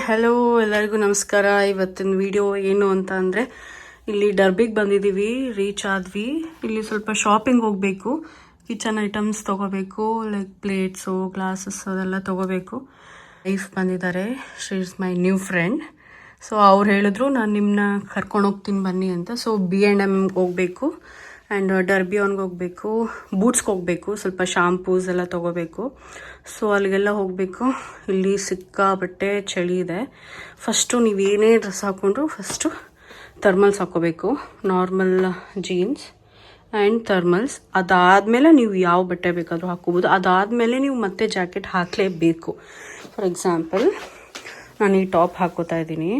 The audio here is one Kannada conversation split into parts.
ಹಲೋ ಎಲ್ಲರಿಗೂ ನಮಸ್ಕಾರ. ಇವತ್ತಿನ ವಿಡಿಯೋ ಏನು ಅಂತ ಅಂದರೆ, ಇಲ್ಲಿ ಡರ್ಬಿಗೆ ಬಂದಿದ್ದೀವಿ, ರೀಚ್ ಆದ್ವಿ. ಇಲ್ಲಿ ಸ್ವಲ್ಪ ಶಾಪಿಂಗ್ ಹೋಗಬೇಕು, ಕಿಚನ್ ಐಟಮ್ಸ್ ತೊಗೋಬೇಕು, ಲೈಕ್ ಪ್ಲೇಟ್ಸು ಗ್ಲಾಸಸ್ ಅದೆಲ್ಲ ತೊಗೋಬೇಕು. ವೈಫ್ ಬಂದಿದ್ದಾರೆ, she is my new friend. So ಅವ್ರು ಹೇಳಿದ್ರು ನಾನು ನಿಮ್ಮನ್ನ ಕರ್ಕೊಂಡು ಹೋಗ್ತೀನಿ ಬನ್ನಿ ಅಂತ. ಸೊ B&M ಹೋಗಬೇಕು ಆ್ಯಂಡ್ ಡರ್ಬಿ ಅವ್ನಿಗೆ ಹೋಗಬೇಕು, ಬೂಟ್ಸ್ಗೆ ಹೋಗಬೇಕು, ಸ್ವಲ್ಪ ಶಾಂಪೂಸ್ ಎಲ್ಲ ತೊಗೋಬೇಕು. ಸೊ ಅಲ್ಲಿಗೆಲ್ಲ ಹೋಗಬೇಕು. ಇಲ್ಲಿ ಸಿಕ್ಕಾಬಟ್ಟೆ ಚಳಿ ಇದೆ. ಫಸ್ಟು ನೀವೇನೇ ಡ್ರೆಸ್ ಹಾಕ್ಕೊಂಡ್ರು ಫಸ್ಟು ಥರ್ಮಲ್ಸ್ ಹಾಕ್ಕೋಬೇಕು, ನಾರ್ಮಲ್ ಜೀನ್ಸ್ ಆ್ಯಂಡ್ ಥರ್ಮಲ್ಸ್. ಅದಾದಮೇಲೆ ನೀವು ಯಾವ ಬಟ್ಟೆ ಬೇಕಾದರೂ ಹಾಕ್ಕೋಬೋದು. ಅದಾದಮೇಲೆ ನೀವು ಮತ್ತೆ ಜಾಕೆಟ್ ಹಾಕಲೇಬೇಕು. ಫಾರ್ ಎಕ್ಸಾಂಪಲ್ ನಾನು ಈ ಟಾಪ್ ಹಾಕೋತಾ ಇದ್ದೀನಿ,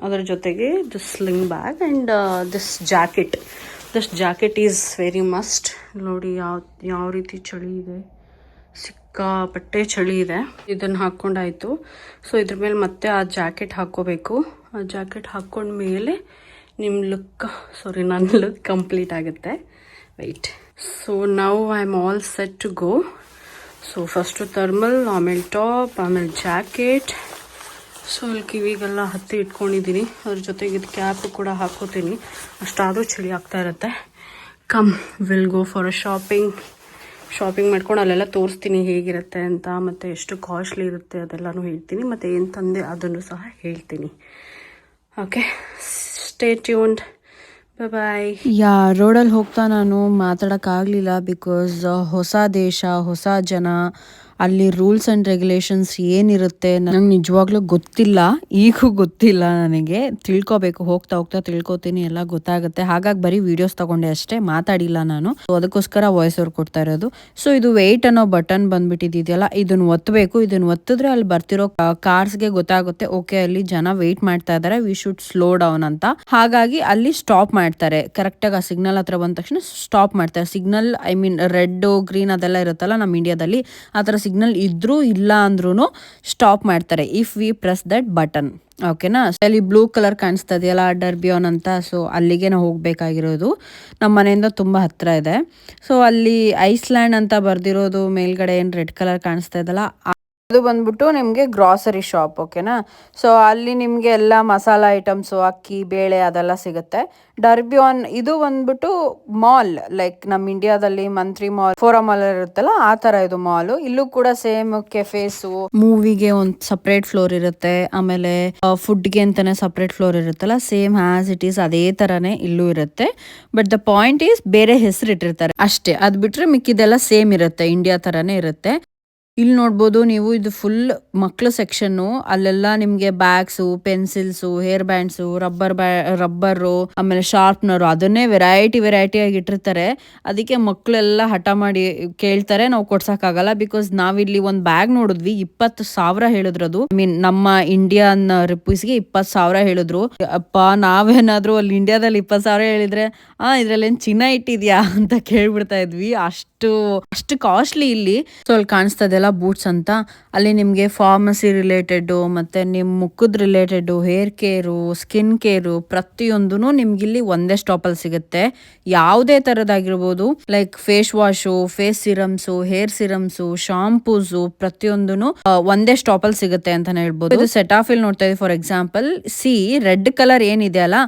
ಅದರ ಜೊತೆಗೆ this sling bag and this jacket is very must. ನೋಡಿ ಯಾವ ರೀತಿ ಚಳಿ ಇದೆ, ಸಿಕ್ಕಾಪಟ್ಟೆ ಚಳಿ ಇದೆ. ಇದನ್ನು ಹಾಕ್ಕೊಂಡಾಯಿತು. ಸೊ ಇದ್ರ ಮೇಲೆ ಮತ್ತೆ ಆ ಜಾಕೆಟ್ ಹಾಕ್ಕೋಬೇಕು. ಆ ಜಾಕೆಟ್ ಹಾಕ್ಕೊಂಡ್ಮೇಲೆ ನನ್ನ ಲುಕ್ ಕಂಪ್ಲೀಟ್ ಆಗುತ್ತೆ. Wait. So now I am all set to go. So first thermal, ಆಮೇಲೆ ಟಾಪ್, ಆಮೇಲೆ ಜಾಕೆಟ್. ಸೊ ಇಲ್ಲಿ ಕಿವಿಗೆಲ್ಲ ಹತ್ತಿ ಇಟ್ಕೊಂಡಿದ್ದೀನಿ, ಅದ್ರ ಜೊತೆಗೆ ಇದು ಕ್ಯಾಪು ಕೂಡ ಹಾಕೋತೀನಿ. ಅಷ್ಟಾದರೂ ಚಳಿ ಆಗ್ತಾ ಇರುತ್ತೆ. Come will go for a shopping ಮಾಡ್ಕೊಂಡು ಅಲ್ಲೆಲ್ಲ ತೋರಿಸ್ತೀನಿ ಹೇಗಿರುತ್ತೆ ಅಂತ, ಮತ್ತು ಎಷ್ಟು ಕಾಸ್ಟ್ಲಿ ಇರುತ್ತೆ ಅದೆಲ್ಲನೂ ಹೇಳ್ತೀನಿ, ಮತ್ತು ಏನು ತಂದೆ ಅದನ್ನು ಸಹ ಹೇಳ್ತೀನಿ. Okay, stay tuned. ಬಾಯ್. ರೋಡಲ್ಲಿ ಹೋಗ್ತಾ ನಾನು ಮಾತಾಡೋಕ್ಕಾಗಲಿಲ್ಲ, ಬಿಕಾಸ್ ಹೊಸ ದೇಶ, ಹೊಸ ಜನ, ಅಲ್ಲಿ ರೂಲ್ಸ್ ಆ್ಯಂಡ್ ರೆಗ್ಯುಲೇಷನ್ಸ್ ಏನಿರುತ್ತೆ ನಂಗೆ ನಿಜವಾಗ್ಲೂ ಗೊತ್ತಿಲ್ಲ. ಈಗೂ ಗೊತ್ತಿಲ್ಲ, ನನಗೆ ತಿಳ್ಕೊಬೇಕು. ಹೋಗ್ತಾ ತಿಳ್ಕೊತೀನಿ, ಎಲ್ಲ ಗೊತ್ತಾಗುತ್ತೆ. ಹಾಗಾಗಿ ಬರೀ ವಿಡಿಯೋಸ್ ತಗೊಂಡೆ ಅಷ್ಟೇ, ಮಾತಾಡಿಲ್ಲ ನಾನು. ಸೊ ಅದಕ್ಕೋಸ್ಕರ ವಾಯ್ಸ್ ಓವರ್ ಕೊಡ್ತಾ ಇರೋದು. ಸೊ ಇದು ವೆಯ್ಟ್ ಅನ್ನೋ ಬಟನ್ ಬಂದ್ಬಿಟ್ಟಿದೆಯಲ್ಲ, ಇದನ್ನು ಒತ್ತಬೇಕು. ಇದನ್ನು ಒತ್ತಿದ್ರೆ ಅಲ್ಲಿ ಬರ್ತಿರೋ ಕಾರ್ಸ್ಗೆ ಗೊತ್ತಾಗುತ್ತೆ, ಓಕೆ ಅಲ್ಲಿ ಜನ ವೆಯ್ಟ್ ಮಾಡ್ತಾ ಇದ್ದಾರೆ, ವಿ ಶುಡ್ ಸ್ಲೋ ಡೌನ್ ಅಂತ. ಹಾಗಾಗಿ ಅಲ್ಲಿ ಸ್ಟಾಪ್ ಮಾಡ್ತಾರೆ. ಕರೆಕ್ಟಾಗಿ ಆ ಸಿಗ್ನಲ್ ಹತ್ರ ಬಂದ ತಕ್ಷಣ ಸ್ಟಾಪ್ ಮಾಡ್ತಾರೆ. Signal I mean red green ಅದೆಲ್ಲ ಇರುತ್ತಲ್ಲ ನಮ್ಮ ಇಂಡಿಯಾದಲ್ಲಿ, ಆ ಥರ ಸಿಗ್ನಲ್ ಇದ್ರೂ ಇಲ್ಲ ಅಂದ್ರೂ ಸ್ಟಾಪ್ ಮಾಡ್ತಾರೆ if we press that button. ಓಕೆನಾ. ಅಲ್ಲಿ ಬ್ಲೂ ಕಲರ್ ಕಾಣಿಸ್ತಾ ಇದೆಯಲ್ಲ ಡರ್ಬಿಯಾನ್ ಅಂತ, ಸೊ ಅಲ್ಲಿಗೆ ನಾವು ಹೋಗಬೇಕಾಗಿರೋದು. ನಮ್ಮ ಮನೆಯಿಂದ ತುಂಬ ಹತ್ತಿರ ಇದೆ. ಸೊ ಅಲ್ಲಿ ಐಸ್ಲ್ಯಾಂಡ್ ಅಂತ ಬರ್ದಿರೋದು ಮೇಲ್ಗಡೆ ಏನು ರೆಡ್ ಕಲರ್ ಕಾಣಿಸ್ತಾ ಇದೆಯಲ್ಲ, ಅದು ಬಂದ್ಬಿಟ್ಟು ನಿಮಗೆ ಗ್ರಾಸರಿ ಶಾಪ್. ಓಕೆನಾ. ಸೊ ಅಲ್ಲಿ ನಿಮಗೆ ಎಲ್ಲ ಮಸಾಲ ಐಟಮ್ಸು, ಅಕ್ಕಿ ಬೇಳೆ ಅದೆಲ್ಲ ಸಿಗುತ್ತೆ. ಡರ್ಬಿಯಾನ್ ಇದು ಬಂದ್ಬಿಟ್ಟು ಮಾಲ್, ಲೈಕ್ ನಮ್ಮ ಇಂಡಿಯಾದಲ್ಲಿ ಮಂತ್ರಿ ಮಾಲ್, ಫೋರಂ ಮಾಲ್ ಇರುತ್ತಲ್ಲ ಆ ಥರ ಇದು ಮಾಲು. ಇಲ್ಲೂ ಕೂಡ ಸೇಮ್ ಕೆಫೇಸು, ಮೂವಿಗೆ ಒಂದು ಸಪ್ರೇಟ್ ಫ್ಲೋರ್ ಇರುತ್ತೆ, ಆಮೇಲೆ ಫುಡ್ಗೆ ಅಂತಾನೆ ಸಪ್ರೇಟ್ ಫ್ಲೋರ್ ಇರುತ್ತಲ್ಲ, ಸೇಮ್ ಆಸ್ ಇಟ್ ಈಸ್ ಅದೇ ಥರನೇ ಇಲ್ಲೂ ಇರುತ್ತೆ. ಬಟ್ ದ ಪಾಯಿಂಟ್ ಈಸ್ ಬೇರೆ ಹೆಸರು ಇಟ್ಟಿರ್ತಾರೆ ಅಷ್ಟೇ. ಅದು ಬಿಟ್ಟರೆ ಮಿಕ್ಕಿದೆಲ್ಲ ಸೇಮ್ ಇರುತ್ತೆ, ಇಂಡಿಯಾ ಥರನೇ ಇರುತ್ತೆ. ಇಲ್ಲಿ ನೋಡ್ಬೋದು ನೀವು, ಇದು ಫುಲ್ ಮಕ್ಳು ಸೆಕ್ಷನ್ನು. ಅಲ್ಲೆಲ್ಲ ನಿಮಗೆ bags, pencils, hair bands, rubber, ಆಮೇಲೆ ಶಾರ್ಪ್ನರು, ಅದನ್ನೇ ವೆರೈಟಿ ಆಗಿ ಇಟ್ಟಿರ್ತಾರೆ. ಅದಕ್ಕೆ ಮಕ್ಕಳೆಲ್ಲ ಹಠ ಮಾಡಿ ಕೇಳ್ತಾರೆ, ನಾವು ಕೊಡ್ಸಕ್ಕಾಗಲ್ಲ. ಬಿಕಾಸ್ ನಾವಿಲ್ಲಿ ಒಂದು ಬ್ಯಾಗ್ ನೋಡಿದ್ವಿ, 20,000 ಹೇಳಿದ್ರದು. ಐ ಮೀನ್ ನಮ್ಮ ಇಂಡಿಯನ್ ರುಪೀಸ್ಗೆ 20,000 ಹೇಳಿದ್ರು. ಅಪ್ಪ ನಾವೇನಾದ್ರೂ ಅಲ್ಲಿ ಇಂಡಿಯಾದಲ್ಲಿ 20,000 ಹೇಳಿದ್ರೆ ಇದ್ರಲ್ಲೇನು ಚಿನ್ನ ಇಟ್ಟಿದ್ಯಾ ಅಂತ ಕೇಳ್ಬಿಡ್ತಾ ಇದ್ವಿ. ಅಷ್ಟು ಕಾಸ್ಟ್ಲಿ ಇಲ್ಲಿ. ಸೊ ಅಲ್ಲಿ ಕಾಣಿಸ್ತಾ ಇದೆಯಲ್ಲ ಬೂಟ್ಸ್ ಅಂತ, ಅಲ್ಲಿ ನಿಮಗೆ ಫಾರ್ಮಸಿ ರಿಲೇಟೆಡ್, ಮತ್ತೆ ನಿಮ್ಮ ಮುಖದ related, hair care, skin care, ಪ್ರತಿಯೊಂದು ನಿಮ್ಗಿಲ್ಲಿ ಒಂದೇ ಸ್ಟಾಪಲ್ಲಿ ಸಿಗುತ್ತೆ. ಯಾವುದೇ ಥರದಾಗಿರ್ಬೋದು, like face wash, face serums, hair serums, shampoos, ಪ್ರತಿಯೊಂದು ಒಂದೇ ಸ್ಟಾಪಲ್ಲಿ ಸಿಗುತ್ತೆ ಅಂತಾನೆ ಹೇಳ್ಬೋದು. ಇದು ಸೆಟಾಫಿಲ್ ನೋಡ್ತಾ ಇದ್ದೀವಿ. ಫಾರ್ ಎಕ್ಸಾಂಪಲ್ ರೆಡ್ ಕಲರ್ ಏನಿದೆ ಅಲ್ಲ,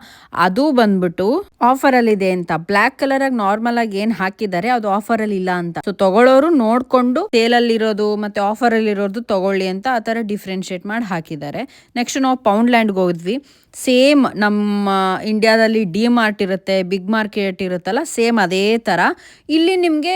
ಅದು ಬಂದ್ಬಿಟ್ಟು ಆಫರ್ ಅಲ್ಲಿ ಇದೆ ಅಂತ. ಬ್ಲಾಕ್ ಕಲರ್ ಆಗಿ ನಾರ್ಮಲ್ ಆಗಿ ಏನ್ ಹಾಕಿದ್ದಾರೆ ಅದು ಆಫರ್ ಅಲ್ಲಿ ಇಲ್ಲ ಅಂತ. ಸೊ ತಗೊಳ್ಳೋರು ನೋಡ್ಕೊಂಡು ಸೇಲ್ ಅಲ್ಲಿ ಇರೋದು ಮತ್ತೆ ಆಫರ್ ಅಲ್ಲಿ ಇರೋದು ತಗೊಳ್ಳಿ ಅಂತ ಆ ತರ ಡಿಫ್ರೆನ್ಶಿಯೇಟ್ ಮಾಡಿ ಹಾಕಿದ್ದಾರೆ. ನೆಕ್ಸ್ಟ್ ನಾವು ಪೌಂಡ್ ಲ್ಯಾಂಡ್ಗೆ ಹೋಗಿದ್ವಿ. ಸೇಮ್ ನಮ್ಮ ಇಂಡಿಯಾದಲ್ಲಿ ಡಿ ಮಾರ್ಟ್ ಇರುತ್ತೆ, ಬಿಗ್ ಮಾರ್ಕೆಟ್ ಇರುತ್ತಲ್ಲ, ಸೇಮ್ ಅದೇ ತರ ಇಲ್ಲಿ ನಿಮ್ಗೆ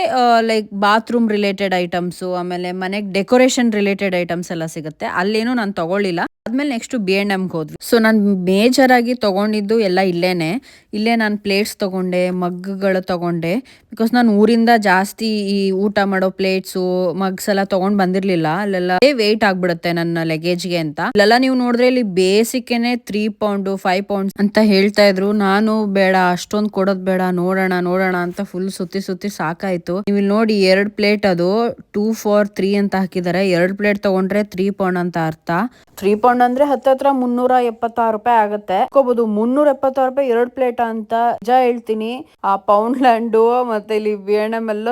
ಲೈಕ್ ಬಾತ್ರೂಮ್ ರಿಲೇಟೆಡ್ ಐಟಮ್ಸು, ಆಮೇಲೆ ಮನೆಗೆ ಡೆಕೋರೇಷನ್ ರಿಲೇಟೆಡ್ ಐಟಮ್ಸ್ ಎಲ್ಲ ಸಿಗುತ್ತೆ. ಅಲ್ಲೇನು ನಾನು ತಗೊಳ್ಳಿಲ್ಲ. ಆದ್ಮೇಲೆ ನೆಕ್ಸ್ಟ್ B&Mಗೆ ಹೋದ್ವಿ. ಸೊ ನಾನು ಮೇಜರ್ ಆಗಿ ತಗೊಂಡಿದ್ದು ಎಲ್ಲ ಇಲ್ಲೇ ನಾನು ಪ್ಲೇಟ್ಸ್ ತಗೊಂಡೆ, ಮಗ್ಗಳು ತಗೊಂಡೆ. ಬಿಕಾಸ್ ನಾನು ಊರಿಂದ ಜಾಸ್ತಿ ಈ ಊಟ ಮಾಡೋ ಪ್ಲೇಟ್ಸು, ಮಗ್ಸ್ ಎಲ್ಲ ತಗೊಂಡ್ ಬಂದಿರ್ಲಿಲ್ಲ. ಅಲ್ಲೆಲ್ಲ ವೇಟ್ ಆಗ್ಬಿಡುತ್ತೆ ನನ್ನ ಲಗೇಜ್ಗೆ ಅಂತ. ಇಲ್ಲೆಲ್ಲ ನೀವು ನೋಡಿದ್ರೆ ಇಲ್ಲಿ ಬೇಸಿಕ್ಗೆನೆ 3 ಪೌಂಡ್ 5 ಪೌಂಡ್ ಅಂತ ಹೇಳ್ತಾ ಇದ್ರು. ನಾನು ಬೇಡ, ಅಷ್ಟೊಂದು ಕೊಡೋದ್ ಬೇಡ, ನೋಡೋಣ ಅಂತ ಫುಲ್ ಸುತ್ತಿ ಸಾಕಾಯ್ತು. ನೀವು ಇಲ್ಲಿ ನೋಡಿ 2 ಪ್ಲೇಟ್ ಅದು 2 for 3 ಅಂತ ಹಾಕಿದ್ದಾರೆ. 2 ಪ್ಲೇಟ್ ತಗೊಂಡ್ರೆ 3 ಪೌಂಡ್ ಅಂತ ಅರ್ಥ. 3 ಪೌಂಡ್ ಅಂದ್ರೆ ಹತ್ತತ್ರ 376 ರೂಪಾಯಿ ಆಗುತ್ತೆ. 376 ರೂಪಾಯಿ 2 ಪ್ಲೇಟ್ ಅಂತ ನಿಜ ಹೇಳ್ತೀನಿ. ಆ ಪೌಂಡ್ ಲ್ಯಾಂಡು ಮತ್ತೆ ಇಲ್ಲಿ B&M ಎಲ್ಲ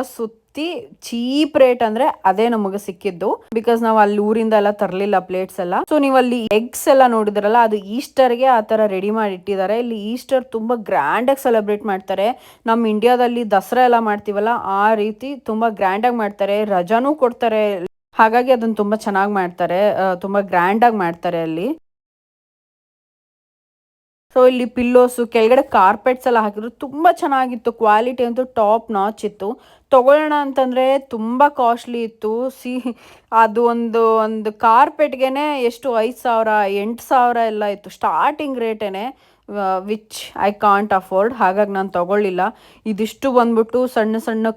ಅತಿ ಚೀಪ್ ರೇಟ್ ಅಂದ್ರೆ ಅದೇ ನಮಗೆ ಸಿಕ್ಕಿದ್ದು. ಬಿಕಾಸ್ ನಾವು ಅಲ್ಲಿ ಊರಿಂದ ಎಲ್ಲ ತರಲಿಲ್ಲ ಪ್ಲೇಟ್ಸ್ ಎಲ್ಲ. ಸೊ ನೀವು ಅಲ್ಲಿ ಎಗ್ಸ್ ಎಲ್ಲ ನೋಡಿದ್ರಲ್ಲ, ಅದು ಈಸ್ಟರ್ಗೆ ಆ ತರ ರೆಡಿ ಮಾಡಿ ಇಟ್ಟಿದ್ದಾರೆ. ಇಲ್ಲಿ ಈಸ್ಟರ್ ತುಂಬಾ ಗ್ರ್ಯಾಂಡ್ ಆಗಿ ಸೆಲೆಬ್ರೇಟ್ ಮಾಡ್ತಾರೆ. ನಮ್ಮ ಇಂಡಿಯಾದಲ್ಲಿ ದಸರಾ ಎಲ್ಲ ಮಾಡ್ತೀವಲ್ಲ, ಆ ರೀತಿ ತುಂಬಾ ಗ್ರ್ಯಾಂಡ್ ಆಗಿ ಮಾಡ್ತಾರೆ. ರಜಾನೂ ಕೊಡ್ತಾರೆ. ಹಾಗಾಗಿ ಅದನ್ನ ತುಂಬಾ ಚೆನ್ನಾಗಿ ಮಾಡ್ತಾರೆ, ತುಂಬಾ ಗ್ರ್ಯಾಂಡ್ ಆಗಿ ಮಾಡ್ತಾರೆ ಅಲ್ಲಿ. ಸೊ ಇಲ್ಲಿ ಪಿಲ್ಲೋಸು, ಕೆಳಗಡೆ ಕಾರ್ಪೆಟ್ಸ್ ಎಲ್ಲ ಹಾಕಿದ್ರು, ತುಂಬಾ ಚೆನ್ನಾಗಿತ್ತು. ಕ್ವಾಲಿಟಿ ಅಂತೂ ಟಾಪ್ ನಾಚ್ ಇತ್ತು. ತಗೊಳ್ಳೋಣ ಅಂತಂದ್ರೆ ತುಂಬಾ ಕಾಸ್ಟ್ಲಿ ಇತ್ತು. ಅದು ಒಂದು ಕಾರ್ಪೆಟ್ಗೆನೆ ಎಷ್ಟು 5,000 8,000 ಎಲ್ಲ ಇತ್ತು ಸ್ಟಾರ್ಟಿಂಗ್ ರೇಟೇನೆ, ವಿಚ್ ಐ ಕಾಂಟ್ ಅಫೋರ್ಡ್. ಹಾಗಾಗಿ ನಾನು ತಗೊಳ್ಳಿಲ್ಲ. ಇದಿಷ್ಟು ಬಂದ್ಬಿಟ್ಟು ಸಣ್ಣ ಸಣ್ಣ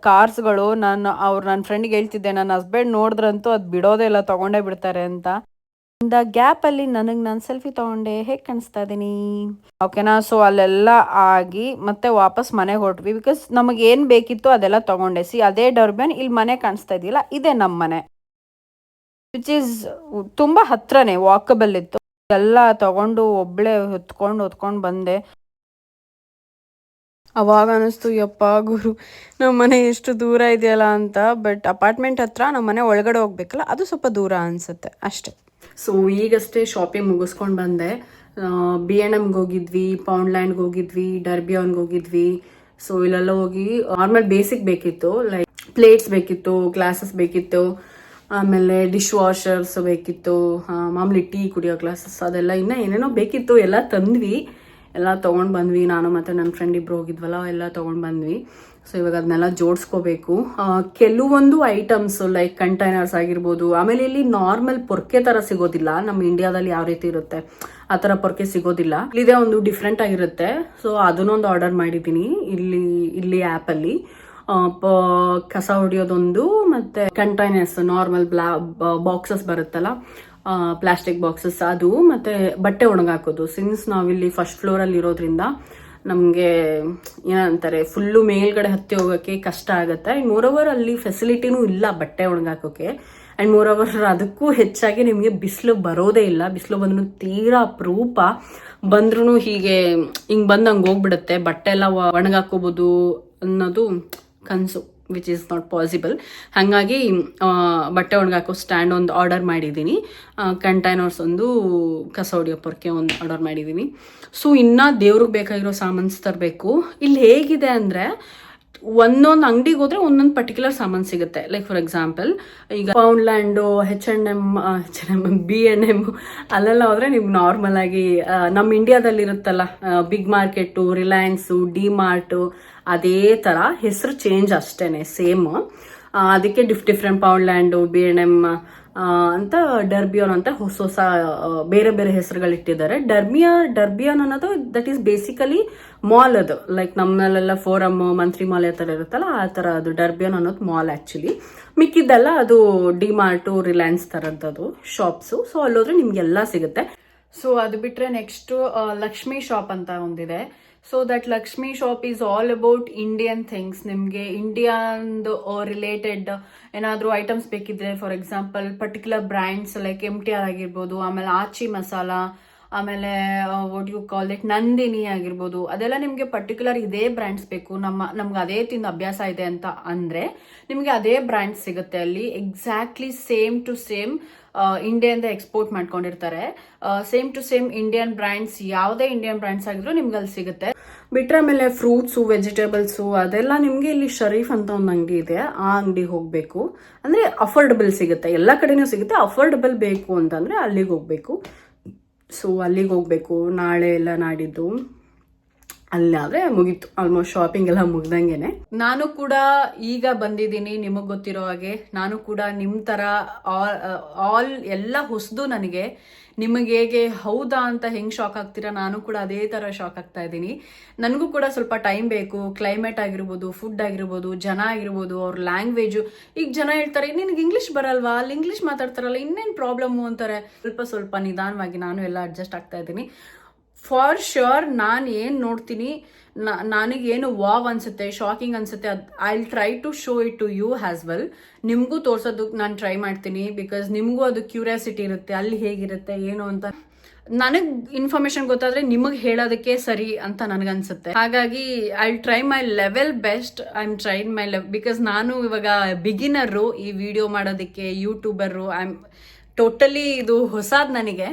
ಕಾರ್ಸ್ಗಳು. ನನ್ನ ಫ್ರೆಂಡ್ಗೆ ಹೇಳ್ತಿದ್ದೆ, ನನ್ನ ಹಸ್ಬೆಂಡ್ ನೋಡಿದ್ರಂತೂ ಅದು ಬಿಡೋದೇ ಇಲ್ಲ, ತಗೊಂಡೇ ಬಿಡ್ತಾರೆ ಅಂತ. ಗ್ಯಾಪ್ ಅಲ್ಲಿ ನಾನು ಸೆಲ್ಫಿ ತಗೊಂಡೆ, ಹೇಗೆ ಕಾಣಿಸ್ತಾ ಇದೀನಿ ಓಕೆನಾ? ಸೊ ಅಲ್ಲೆಲ್ಲ ಆಗಿ ಮತ್ತೆ ವಾಪಸ್ ಮನೆಗೆ ಹೊರಟ್ವಿ. ಬಿಕಾಸ್ ನಮಗೆ ಏನ್ ಬೇಕಿತ್ತು ಅದೆಲ್ಲ ತಗೊಂಡೆ. ಅದೇ ಡರ್ಬನ್ ಇಲ್ಲಿ ಮನೆ ಕಾಣಿಸ್ತಾ ಇದೆಯಲ್ಲ, ಇದೇ ನಮ್ಮ ಮನೆ, ವಿಚ್ ಈಸ್ ತುಂಬಾ ಹತ್ರನೇ, ವಾಕಬಲ್ ಇತ್ತು. ಎಲ್ಲ ತಗೊಂಡು ಒಬ್ಳೆ ಹೊತ್ಕೊಂಡು ಬಂದೆ. ಅವಾಗ ಅನಿಸ್ತು, ಯಪ್ಪ ಗುರು, ನಮ್ಮ ಮನೆ ಎಷ್ಟು ದೂರ ಇದೆಯಲ್ಲ ಅಂತ. ಬಟ್ ಅಪಾರ್ಟ್ಮೆಂಟ್ ಹತ್ರ ನಮ್ಮ ಮನೆ ಒಳಗಡೆ ಹೋಗ್ಬೇಕಲ್ಲ, ಅದು ಸ್ವಲ್ಪ ದೂರ ಅನ್ಸುತ್ತೆ ಅಷ್ಟೇ. ಸೊ ಈಗಷ್ಟೇ ಶಾಪಿಂಗ್ ಮುಗಿಸ್ಕೊಂಡು ಬಂದೆ. B&Mಗೆ ಹೋಗಿದ್ವಿ, ಪೌಂಡ್ಲ್ಯಾಂಡ್ಗೆ ಹೋಗಿದ್ವಿ, ಡರ್ಬಿಯಾನ್ಗೆ ಹೋಗಿದ್ವಿ. ಸೊ ಇಲ್ಲೆಲ್ಲ ಹೋಗಿ ನಾರ್ಮಲ್ ಬೇಸಿಕ್ ಬೇಕಿತ್ತು, ಲೈಕ್ ಪ್ಲೇಟ್ಸ್ ಬೇಕಿತ್ತು, ಗ್ಲಾಸಸ್ ಬೇಕಿತ್ತು, ಆಮೇಲೆ ಡಿಶ್ ವಾಷರ್ಸ್ ಬೇಕಿತ್ತು, ಮಾಮೂಲಿ ಟೀ ಕುಡಿಯೋ ಗ್ಲಾಸಸ್, ಅದೆಲ್ಲ ಇನ್ನೂ ಏನೇನೋ ಬೇಕಿತ್ತು. ಎಲ್ಲ ತಂದ್ವಿ, ಎಲ್ಲ ತೊಗೊಂಡು ಬಂದ್ವಿ. ನಾನು ಮತ್ತು ನನ್ನ ಫ್ರೆಂಡ್ ಇಬ್ಬರು ಹೋಗಿದ್ವಲ್ಲ, ಎಲ್ಲ ತೊಗೊಂಡು ಬಂದ್ವಿ. ಸೊ ಇವಾಗ ಅದನ್ನೆಲ್ಲ ಜೋಡಿಸ್ಕೋಬೇಕು. ಕೆಲವೊಂದು ಐಟಮ್ಸ್ ಲೈಕ್ ಕಂಟೈನರ್ಸ್ ಆಗಿರ್ಬೋದು. ಆಮೇಲೆ ಇಲ್ಲಿ ನಾರ್ಮಲ್ ಪೊರ್ಕೆ ಥರ ಸಿಗೋದಿಲ್ಲ, ನಮ್ಮ ಇಂಡಿಯಾದಲ್ಲಿ ಯಾವ ರೀತಿ ಇರುತ್ತೆ ಆ ಥರ ಪೊರ್ಕೆ ಸಿಗೋದಿಲ್ಲ. ಇಲ್ಲಿದೆ ಒಂದು ಡಿಫ್ರೆಂಟ್ ಆಗಿರುತ್ತೆ. ಸೊ ಅದನ್ನೊಂದು ಆರ್ಡರ್ ಮಾಡಿದ್ದೀನಿ ಇಲ್ಲಿ ಆ್ಯಪಲ್ಲಿ. ಕಸ ಹೊಡಿಯೋದೊಂದು, ಮತ್ತು ಕಂಟೈನರ್ಸ್ ನಾರ್ಮಲ್ ಬಾಕ್ಸಸ್ ಬರುತ್ತಲ್ಲ, ಪ್ಲಾಸ್ಟಿಕ್ ಬಾಕ್ಸಸ್, ಅದು ಮತ್ತೆ ಬಟ್ಟೆ ಒಣಗಾಕೋದು. ಸಿನ್ಸ್ ನಾವಿಲ್ಲಿ ಫಸ್ಟ್ ಫ್ಲೋರಲ್ಲಿ ಇರೋದ್ರಿಂದ ನಮಗೆ ಏನಂತಾರೆ, ಫುಲ್ಲು ಮೇಲ್ಗಡೆ ಹತ್ತಿ ಹೋಗೋಕ್ಕೆ ಕಷ್ಟ ಆಗುತ್ತೆ. ಆ್ಯಂಡ್ ಮೋರೋವರ್ ಅಲ್ಲಿ ಫೆಸಿಲಿಟಿನೂ ಇಲ್ಲ ಬಟ್ಟೆ ಒಣಗಾಕೋಕ್ಕೆ. ಆ್ಯಂಡ್ ಮೋರೋವರ್ ಅದಕ್ಕೂ ಹೆಚ್ಚಾಗಿ ನಿಮಗೆ ಬಿಸಿಲು ಬರೋದೇ ಇಲ್ಲ. ಬಿಸಿಲು ಬಂದ್ರೂ ತೀರಾ ಅಪರೂಪ, ಬಂದ್ರೂ ಹಿಂಗೆ ಬಂದು ಹಂಗೆ ಹೋಗ್ಬಿಡುತ್ತೆ. ಬಟ್ಟೆ ಎಲ್ಲ ಒಣಗಾಕೋಬೋದು ಅನ್ನೋದು ಕನಸು, ವಿಚ್ ಈಸ್ ನಾಟ್ ಪಾಸಿಬಲ್. ಹಾಗಾಗಿ ಬಟ್ಟೆ ಒಣಗಾಕೋ ಸ್ಟ್ಯಾಂಡ್ ಒಂದು ಆರ್ಡರ್ ಮಾಡಿದ್ದೀನಿ. ಕಂಟೈನರ್ಸ್ ಒಂದು, ಕಸ ಹೊಡಿಯೋ ಪೊರ್ಕೆ ಒಂದು ಆರ್ಡರ್ ಮಾಡಿದ್ದೀನಿ. ಸೊ ಇನ್ನು ದೇವ್ರಿಗೆ ಬೇಕಾಗಿರೋ ಸಾಮಾನ್ಸ್ ತರಬೇಕು. ಇಲ್ಲಿ ಹೇಗಿದೆ ಅಂದರೆ, ಒಂದೊಂದು ಅಂಗಡಿಗೆ ಹೋದ್ರೆ ಒಂದೊಂದು ಪರ್ಟಿಕ್ಯುಲರ್ ಸಾಮಾನು ಸಿಗುತ್ತೆ. ಲೈಕ್ ಫಾರ್ ಎಕ್ಸಾಂಪಲ್, ಈಗ ಪೌಂಡ್ಲ್ಯಾಂಡು, H&M, B&M ಅಲ್ಲೆಲ್ಲ ಹೋದ್ರೆ ನಿಮ್ಗೆ ನಾರ್ಮಲ್ ಆಗಿ ನಮ್ಮ ಇಂಡಿಯಾದಲ್ಲಿ ಇರುತ್ತಲ್ಲ ಬಿಗ್ ಮಾರ್ಕೆಟು, ರಿಲಯನ್ಸು, ಡಿ-ಮಾರ್ಟು, ಅದೇ ಥರ ಹೆಸರು ಚೇಂಜ್ ಅಷ್ಟೇನೆ, ಸೇಮ್. ಅದಕ್ಕೆ ಡಿಫ್ರೆಂಟ್ ಪೌಂಡ್ಲ್ಯಾಂಡು, B&M ಅಂತ, ಡರ್ಬಿಯಾನ್ ಅಂತ ಹೊಸ ಬೇರೆ ಬೇರೆ ಹೆಸರುಗಳಿಟ್ಟಿದ್ದಾರೆ. ಡರ್ಬಿಯಾನ್ ಅನ್ನೋದು ದಟ್ ಈಸ್ ಬೇಸಿಕಲಿ ಮಾಲ್. ಅದು ಲೈಕ್ ನಮ್ಮಲ್ಲೆಲ್ಲ ಫೋರಮ್, ಮಂತ್ರಿ ಮಾಲ್ ಆ ಥರ ಇರುತ್ತಲ್ಲ, ಆ ಥರ ಅದು ಡರ್ಬಿಯಾನ್ ಅನ್ನೋದು ಮಾಲ್ ಆ್ಯಕ್ಚುಲಿ. ಮಿಕ್ಕಿದ್ದೆಲ್ಲ ಅದು ಡಿ-ಮಾರ್ಟು, ರಿಲಯನ್ಸ್ ಥರದ್ದು ಶಾಪ್ಸು. ಸೊ ಅಲ್ಲೋದ್ರೆ ನಿಮ್ಗೆಲ್ಲ ಸಿಗುತ್ತೆ. ಸೊ ಅದು ಬಿಟ್ಟರೆ ನೆಕ್ಸ್ಟು ಲಕ್ಷ್ಮಿ ಶಾಪ್ ಅಂತ ಒಂದಿದೆ. So that Lakshmi shop is all about Indian things. ನಿಮಗೆ ಇಂಡಿಯಾನ್ದು ರಿಲೇಟೆಡ್ ಏನಾದರೂ ಐಟಮ್ಸ್ ಬೇಕಿದ್ರೆ, for example particular brands like MTR ಆಗಿರ್ಬೋದು, ಆಮೇಲೆ ಆಚಿ ಮಸಾಲ, ಆಮೇಲೆ what you call it Nandini ಆಗಿರ್ಬೋದು, ಅದೆಲ್ಲ ನಿಮಗೆ ಪರ್ಟಿಕ್ಯುಲರ್ ಇದೇ ಬ್ರ್ಯಾಂಡ್ಸ್ ಬೇಕು, ನಮ್ಗೆ ಅದೇ ತಿಂದು ಅಭ್ಯಾಸ ಇದೆ ಅಂತ ಅಂದರೆ ನಿಮಗೆ ಅದೇ ಬ್ರ್ಯಾಂಡ್ಸ್ ಸಿಗುತ್ತೆ ಅಲ್ಲಿ. ಎಕ್ಸಾಕ್ಟ್ಲಿ ಸೇಮ್ ಟು ಸೇಮ್ ಇಂಡಿಯಾದಿಂದ ಎಕ್ಸ್ಪೋರ್ಟ್ ಮಾಡ್ಕೊಂಡಿರ್ತಾರೆ. Same to same Indian brands, ಯಾವುದೇ ಇಂಡಿಯನ್ ಬ್ರ್ಯಾಂಡ್ಸ್ ಆಗಿದ್ರು ನಿಮ್ಗೆ ಅಲ್ಲಿ ಸಿಗುತ್ತೆ. ಬಿಟ್ರೆ ಆಮೇಲೆ ಫ್ರೂಟ್ಸು, ವೆಜಿಟೇಬಲ್ಸು ಅದೆಲ್ಲ ನಿಮಗೆ ಇಲ್ಲಿ ಶರೀಫ್ ಅಂತ ಒಂದು ಅಂಗಡಿ ಇದೆ, ಆ ಅಂಗಡಿಗೆ ಹೋಗಬೇಕು. ಅಂದರೆ ಅಫೋರ್ಡಬಲ್ ಸಿಗುತ್ತೆ, ಎಲ್ಲ ಕಡೆನೂ ಸಿಗುತ್ತೆ. ಅಫೋರ್ಡಬಲ್ ಬೇಕು ಅಂತಂದರೆ ಅಲ್ಲಿಗೆ ಹೋಗಬೇಕು. ಸೊ ಅಲ್ಲಿಗೆ ಹೋಗಬೇಕು ನಾಳೆ ಎಲ್ಲ ನಾಡಿದ್ದು. ಅಲ್ಲಾದರೆ ಮುಗೀತು, ಆಲ್ಮೋಸ್ಟ್ ಶಾಪಿಂಗ್ ಎಲ್ಲ ಮುಗ್ದಂಗೆನೆ. ನಾನು ಕೂಡ ಈಗ ಬಂದಿದ್ದೀನಿ, ನಿಮಗೆ ಗೊತ್ತಿರೋ ಹಾಗೆ ನಾನು ಕೂಡ ನಿಮ್ಮ ಥರ ಎಲ್ಲ ಹೊಸದು ನನಗೆ. ನಿಮಗೆ ಹೇಗೆ ಹೌದಾ ಅಂತ ಹೆಂಗೆ ಶಾಕ್ ಆಗ್ತೀರಾ, ನಾನು ಕೂಡ ಅದೇ ಥರ ಶಾಕ್ ಆಗ್ತಾ ಇದ್ದೀನಿ. ನನಗೂ ಕೂಡ ಸ್ವಲ್ಪ ಟೈಮ್ ಬೇಕು. ಕ್ಲೈಮೇಟ್ ಆಗಿರ್ಬೋದು, ಫುಡ್ ಆಗಿರ್ಬೋದು, ಜನ ಆಗಿರ್ಬೋದು, ಅವ್ರ ಲ್ಯಾಂಗ್ವೇಜು. ಈಗ ಜನ ಹೇಳ್ತಾರೆ, ನಿನಗೆ ಇಂಗ್ಲೀಷ್ ಬರಲ್ವಾ, ಅಲ್ಲಿ ಇಂಗ್ಲೀಷ್ ಮಾತಾಡ್ತಾರಲ್ಲ, ಇನ್ನೇನು ಪ್ರಾಬ್ಲಮ್ಮು ಅಂತಾರೆ. ಸ್ವಲ್ಪ ನಿಧಾನವಾಗಿ ನಾನು ಎಲ್ಲ ಅಡ್ಜಸ್ಟ್ ಆಗ್ತಾ ಇದ್ದೀನಿ. ಫಾರ್ ಶ್ಯೂರ್ ನಾನು ಏನು ನೋಡ್ತೀನಿ, ನನಗೇನು ವಾವ್ ಅನ್ಸುತ್ತೆ, ಶಾಕಿಂಗ್ ಅನ್ಸುತ್ತೆ, I will try to show it to you as well. ನಿಮಗೂ ತೋರ್ಸೋದಕ್ಕೆ ನಾನು ಟ್ರೈ ಮಾಡ್ತೀನಿ. ಬಿಕಾಸ್ ನಿಮಗೂ ಅದು ಕ್ಯೂರಿಯಾಸಿಟಿ ಇರುತ್ತೆ, ಅಲ್ಲಿ ಹೇಗಿರುತ್ತೆ ಏನು ಅಂತ. ನನಗೆ ಇನ್ಫಾರ್ಮೇಶನ್ ಗೊತ್ತಾದ್ರೆ ನಿಮಗೆ ಹೇಳೋದಕ್ಕೆ ಸರಿ ಅಂತ ನನಗನ್ಸುತ್ತೆ. ಹಾಗಾಗಿ I try my level best. I am tried my because ನಾನು ಇವಾಗ ಬಿಗಿನರು ಈ ವಿಡಿಯೋ ಮಾಡೋದಕ್ಕೆ, ಯೂಟ್ಯೂಬರು. ಐ ಆಮ್ ಟೋಟಲಿ ಇದು ಹೊಸದು ನನಗೆ.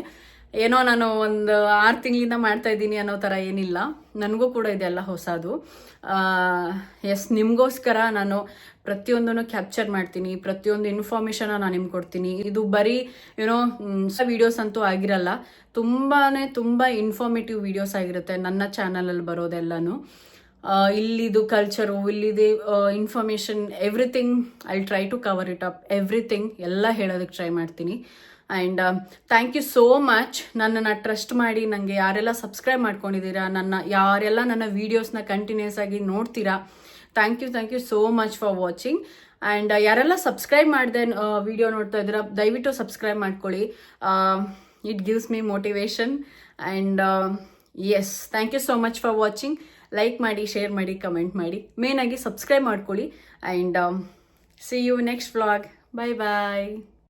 ಏನೋ ನಾನು ಒಂದು 6 ತಿಂಗಳಿಂದ ಮಾಡ್ತಾ ಇದ್ದೀನಿ ಅನ್ನೋ ಥರ ಏನಿಲ್ಲ. ನನಗೂ ಕೂಡ ಇದೆಲ್ಲ ಹೊಸದು. ಎಸ್, ನಿಮಗೋಸ್ಕರ ನಾನು ಪ್ರತಿಯೊಂದನ್ನು ಕ್ಯಾಪ್ಚರ್ ಮಾಡ್ತೀನಿ, ಪ್ರತಿಯೊಂದು ಇನ್ಫಾರ್ಮೇಷನ್ ನಾನು ನಿಮ್ಗೆ ಕೊಡ್ತೀನಿ. ಇದು ಬರೀ ಏನೋ ವಿಡಿಯೋಸ್ ಅಂತೂ ಆಗಿರಲ್ಲ, ತುಂಬ ಇನ್ಫಾರ್ಮೇಟಿವ್ ವಿಡಿಯೋಸ್ ಆಗಿರುತ್ತೆ ನನ್ನ ಚಾನಲಲ್ಲಿ ಬರೋದೆಲ್ಲನೂ. ಇಲ್ಲಿದು ಕಲ್ಚರು, ಇಲ್ಲಿದು information, everything I try to cover it up. Everything ಎಲ್ಲ ಹೇಳೋದಕ್ಕೆ ಟ್ರೈ ಮಾಡ್ತೀನಿ. And thank you so much ನನ್ನನ್ನು ಟ್ರಸ್ಟ್ ಮಾಡಿ ನನಗೆ ಯಾರೆಲ್ಲ ಸಬ್ಸ್ಕ್ರೈಬ್ ಮಾಡ್ಕೊಂಡಿದ್ದೀರಾ, ಯಾರೆಲ್ಲ ನನ್ನ ವೀಡಿಯೋಸ್ನ ಕಂಟಿನ್ಯೂಸ್ ಆಗಿ ನೋಡ್ತೀರಾ, thank you so much for watching. And ಯಾರೆಲ್ಲ ಸಬ್ಸ್ಕ್ರೈಬ್ ಮಾಡಿದೆ ವಿಡಿಯೋ ನೋಡ್ತಾ ಇದ್ದೀರಾ, ದಯವಿಟ್ಟು ಸಬ್ಸ್ಕ್ರೈಬ್ ಮಾಡ್ಕೊಳ್ಳಿ. It gives me motivation. And yes, thank you so much for watching. Like ಮಾಡಿ, ಶೇರ್ ಮಾಡಿ, ಕಮೆಂಟ್ ಮಾಡಿ, ಮೇನಾಗಿ ಸಬ್ಸ್ಕ್ರೈಬ್ ಮಾಡ್ಕೊಳ್ಳಿ. And see you next vlog. Bye bye.